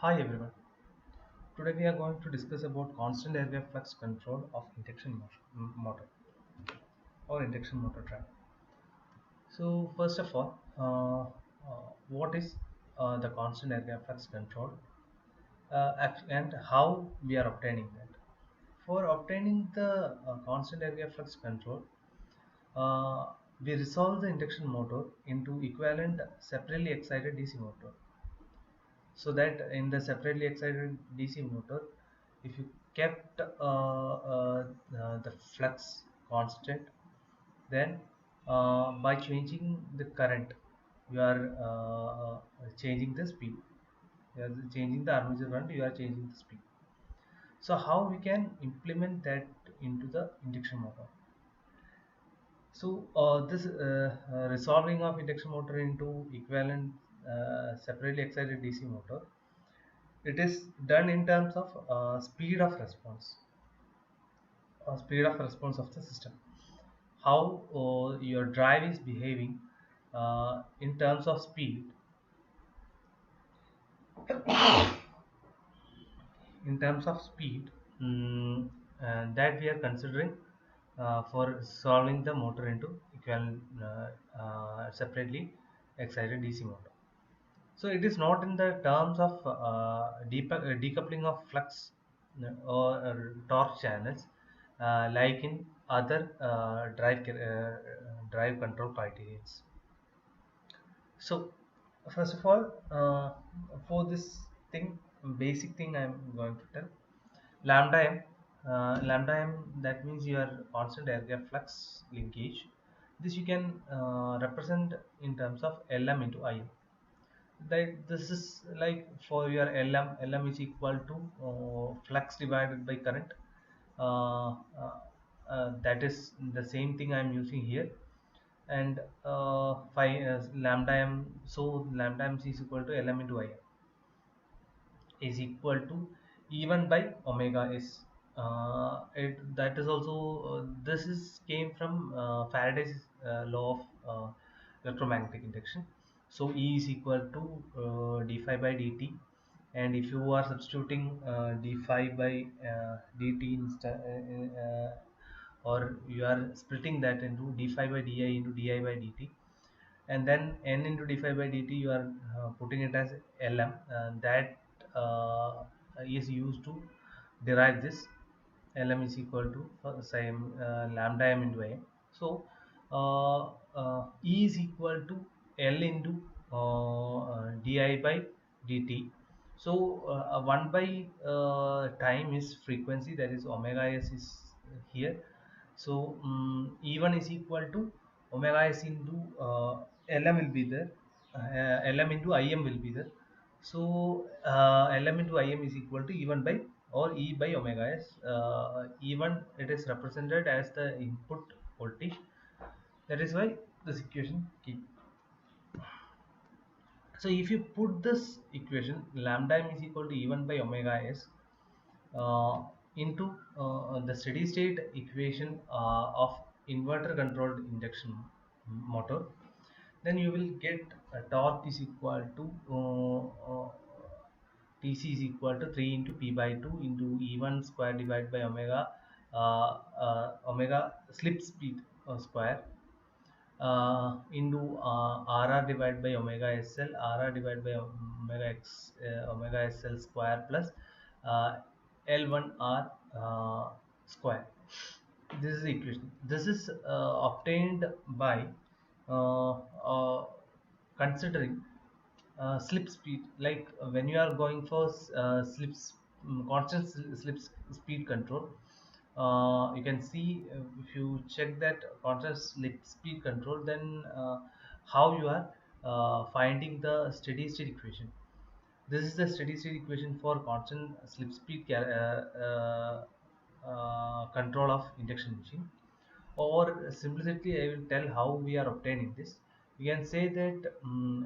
Hi everyone. Today we are going to discuss about constant area flux control of motor or induction motor drive. So first of all, what is the constant area flux control and how we are obtaining that? For obtaining the constant area flux control, we resolve the induction motor into equivalent separately excited DC motor, so that in the separately excited DC motor, if you kept the flux constant, then by changing the current, you are changing the speed. You are changing the armature current, you are changing the speed. So how we can implement that into the induction motor? So this resolving of induction motor into equivalent separately excited DC motor, it is done in terms of speed of response of the system. How your drive is behaving in terms of speed, in terms of speed, and that we are considering for solving the motor into equivalent separately excited DC motor. So it is not in the terms of decoupling of flux or torque channels like in other drive control criteria. So first of all, for this thing, basic thing I'm going to tell lambda m. Lambda m, that means your constant air gap flux linkage. This you can represent in terms of Lm into Im. That this is like for your Lm is equal to flux divided by current. That is the same thing I am using here. And phi lambda m, so lambda m is equal to Lm into Im is equal to E1 by omega s. That is also this is came from Faraday's law of electromagnetic induction. So E is equal to d phi by dt, and if you are substituting d phi by dt or you are splitting that into d phi by di into di by dt, and then n into d phi by dt you are putting it as Lm, and that is used to derive this. Lm is equal to same lambda m into a. So E is equal to L into di by dt. So 1 by time is frequency, that is omega s is here. So E1 is equal to omega s into Lm will be there, Lm into Im will be there. So Lm into Im is equal to E1 by or E by omega s. E1, it is represented as the input voltage. That is why this equation keep. So if you put this equation lambda m is equal to E1 by omega s uh, into the steady state equation of inverter controlled induction motor, then you will get torque is equal to Tc is equal to 3 into P by 2 into E1 square divided by omega omega slip speed square into Rr divided by omega SL, Rr divided by omega x omega SL square plus uh, L1R square. This is the equation. This is obtained by uh, uh, considering slip speed. Like when you are going for constant slip speed control, you can see if you check that constant slip speed control, then how you are finding the steady state equation. This is the steady state equation for constant slip speed control of induction machine. Or simplicity, I will tell how we are obtaining this. We can say that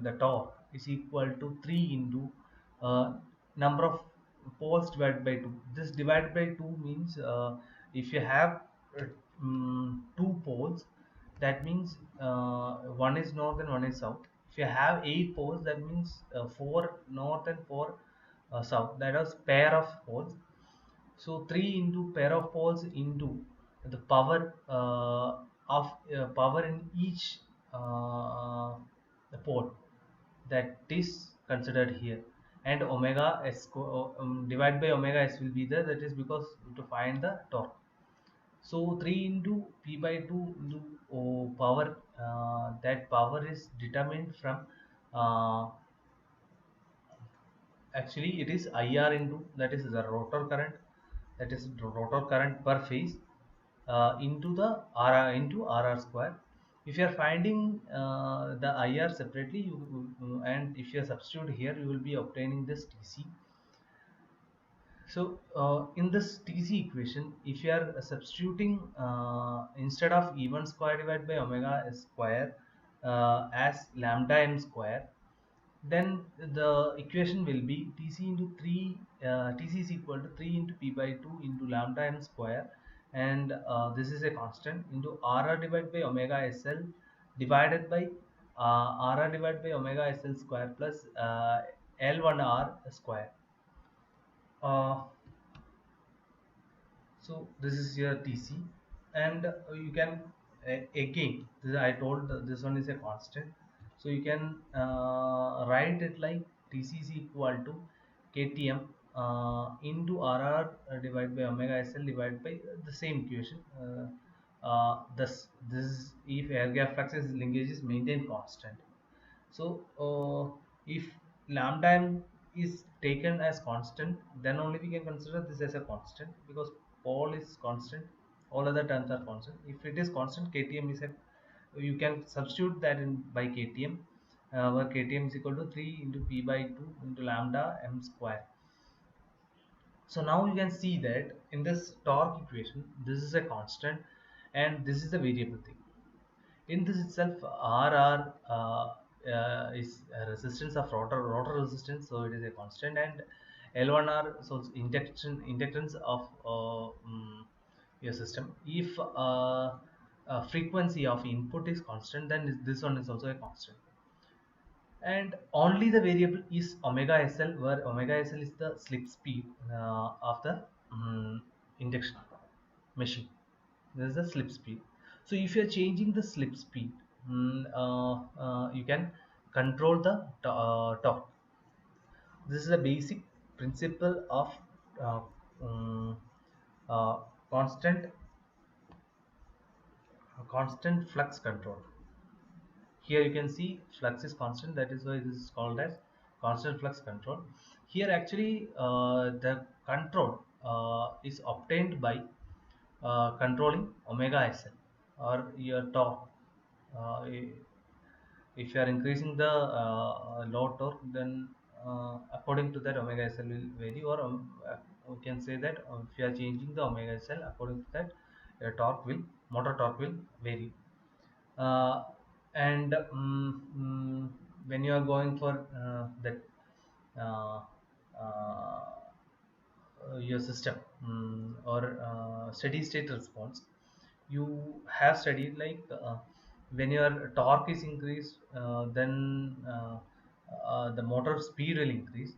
the torque is equal to 3 into number of poles divided by 2. This divided by 2 means if you have 2 poles, that means one is north and one is south. If you have 8 poles, that means 4 north and 4 south, that was pair of poles. So 3 into pair of poles into the power of power in each the pole, that is considered here. And omega s divided by omega s will be there, that is because to find the torque. So 3 into p by 2 into power, that power is determined from uh, actually it is IR into, that is the rotor current, that is rotor current per phase, into the RR into RR square. If you are finding the IR separately, and if you substitute here, you will be obtaining this TC. So in this TC equation, if you are substituting instead of E1 square divided by omega square as lambda m square, then the equation will be Tc into 3, Tc is equal to 3 into p by 2 into lambda m square, and this is a constant, into Rr divided by omega Sl divided by Rr divided by omega Sl square plus L1R square. Uh, so this is your TC, and you can again, I told this one is a constant, so you can write it like TC is equal to KTM into RR divided by omega SL divided by the same equation. This is if air gap flux linkage is maintained constant. So if lambda m is taken as constant, then only we can consider this as a constant, because all is constant, all other terms are constant. If it is constant, KTM is a, you can substitute that in by KTM, where KTM is equal to 3 into p by 2 into lambda m square. So now you can see that in this torque equation, this is a constant and this is a variable thing. In this itself, RR is a resistance of rotor resistance, so it is a constant, and L1R, so it's inductance of your system. If frequency of input is constant, then this one is also a constant. And only the variable is omega SL, where omega SL is the slip speed of the induction machine. This is the slip speed. So if you are changing the slip speed, you can control the torque. This is the basic principle of uh, um, uh, constant constant flux control. Here you can see flux is constant, that is why this is called as constant flux control. Here actually the control is obtained by controlling omega SL or your torque. If you are increasing the load torque, then according to that omega SL will vary, or we can say that if you are changing the omega SL, according to that your motor torque will vary. uh, and when you are going for that uh, uh, your system, or steady state response, you have studied like when your torque is increased, then the motor speed will increase,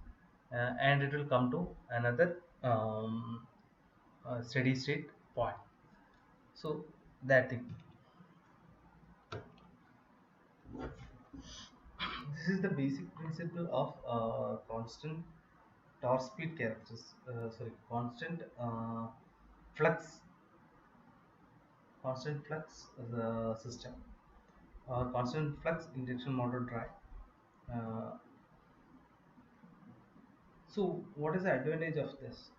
and it will come to another steady state point. So that thing, this is the basic principle of constant torque speed characters, sorry, flux constant flux the system, constant flux induction motor drive. uh, so what is the advantage of this?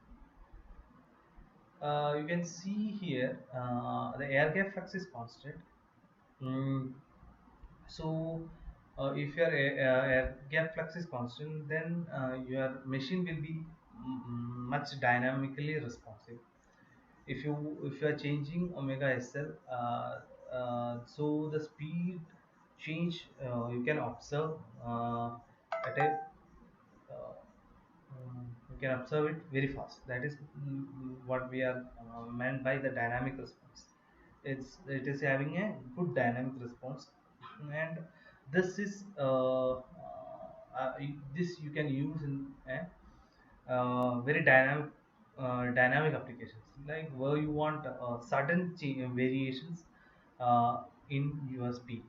You can see here the air gap flux is constant. Mm, so if your air gap flux is constant, then your machine will be much dynamically responsive. If you are changing omega SL, so the speed change you can observe at a you can observe it very fast. That is what we are meant by the dynamic response. It is having a good dynamic response, and this is this you can use in very dynamic applications, like where you want sudden variations in your speed.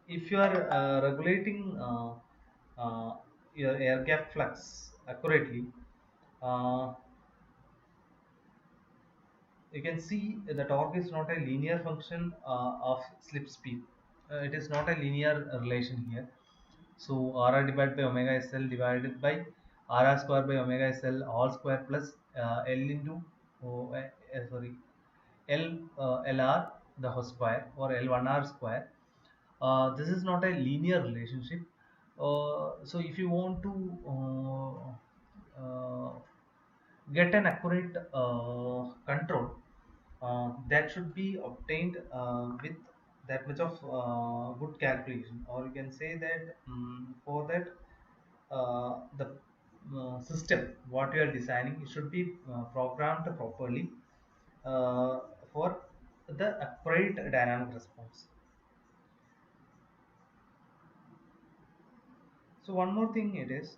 If you are regulating your air gap flux accurately, uh, you can see the torque is not a linear function of slip speed. It is not a linear relation here. So Rr divided by omega SL divided by Rr square by omega SL all square plus L into sorry, L LR the whole square, or L1R square. This is not a linear relationship. So if you want to get an accurate control, that should be obtained with that much of good calculation, or you can say that for that the system what you are designing, it should be programmed properly uh, for the accurate dynamic response. So one more thing it is,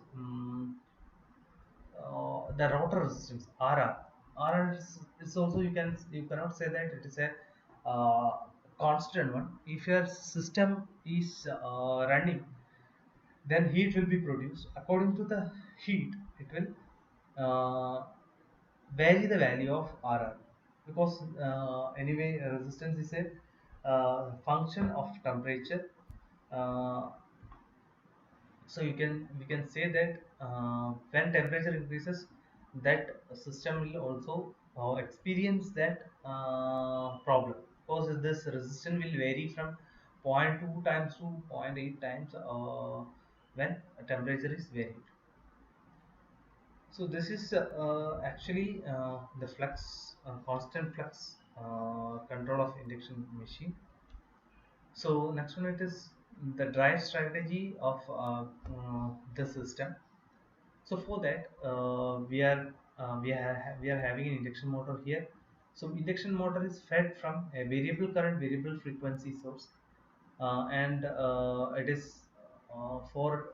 the router resistance RR. RR is also, you cannot say that it is a constant one. If your system is running, then heat will be produced. According to the heat, it will vary the value of RR, because anyway resistance is a function of temperature. Uh, so we can say that when temperature increases, that system will also experience that problem, because this resistance will vary from zero point 0.2 times to zero point 0.8 times when temperature is varied. So this is actually the flux, constant flux control of induction machine. So next one, it is the drive strategy of the system. So for that, we are having an induction motor here. So induction motor is fed from a variable current, variable frequency source, and it is for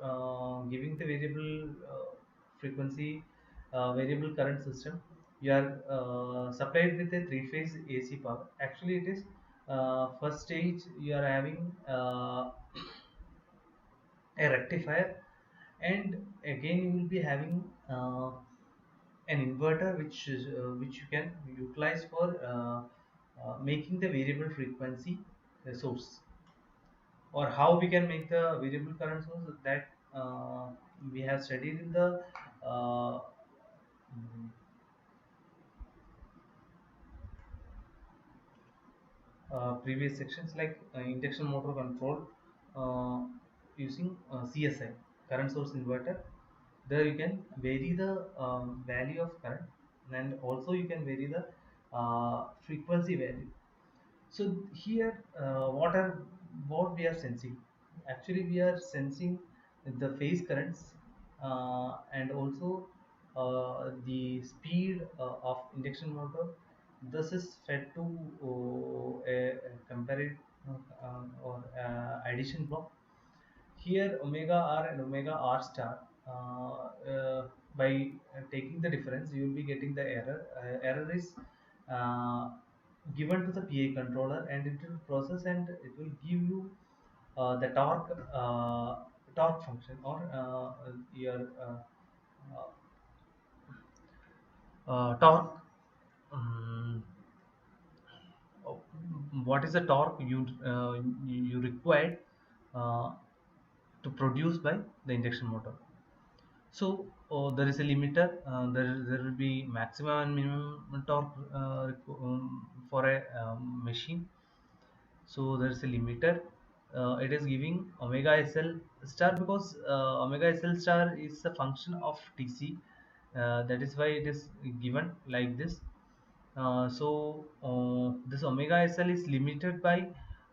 giving the variable frequency, variable current system. You are supplied with a three-phase AC power. Actually, it is first stage you are having a rectifier, and again you will be having an inverter, which you can utilize for making the variable frequency source. Or how we can make the variable current source, that we have studied in the uh, mm, previous sections, like induction motor control uh, using CSI, current source inverter. There you can vary the value of current, and also you can vary the frequency value. So here, what we are sensing? Actually, we are sensing the phase currents, and also the speed of induction motor. This is fed to a compared or addition block. Here, omega r and omega r star. By taking the difference, you will be getting the error. Error is uh, given to the PI controller, and it will process, and it will give you the torque function, or your torque. Um, oh, what is the torque you required uh, to produce by the induction motor? So there is a limiter. There will be maximum and minimum torque for a machine. So there is a limiter. It is giving omega SL star, because omega SL star is a function of TC. That is why it is given like this. This omega SL is limited by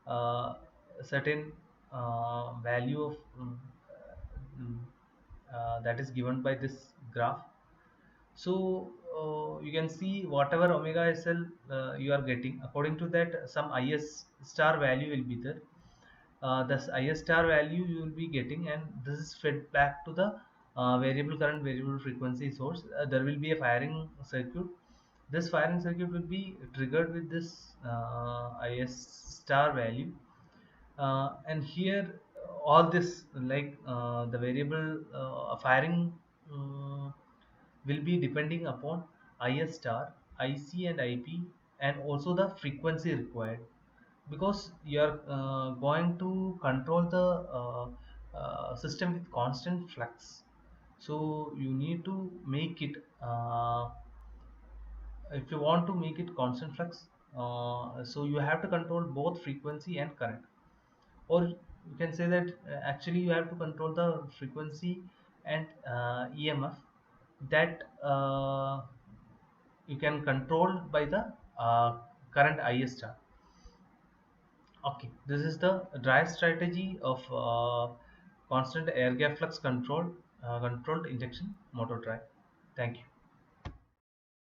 a certain value of mm, that is given by this graph. So you can see whatever omega SL you are getting, according to that some IS star value will be there. This IS star value you will be getting, and this is fed back to the variable current, variable frequency source. There will be a firing circuit. This firing circuit will be triggered with this IS star value, and here all this, like the variable firing uh, will be depending upon IS star, IC and IP, and also the frequency required, because you are going to control the system with constant flux. So you need to make it, if you want to make it constant flux, so you have to control both frequency and current, or you can say that actually you have to control the frequency and EMF, that you can control by the current IS star. Okay, this is the drive strategy of constant air gap flux control, controlled injection motor drive. Thank you.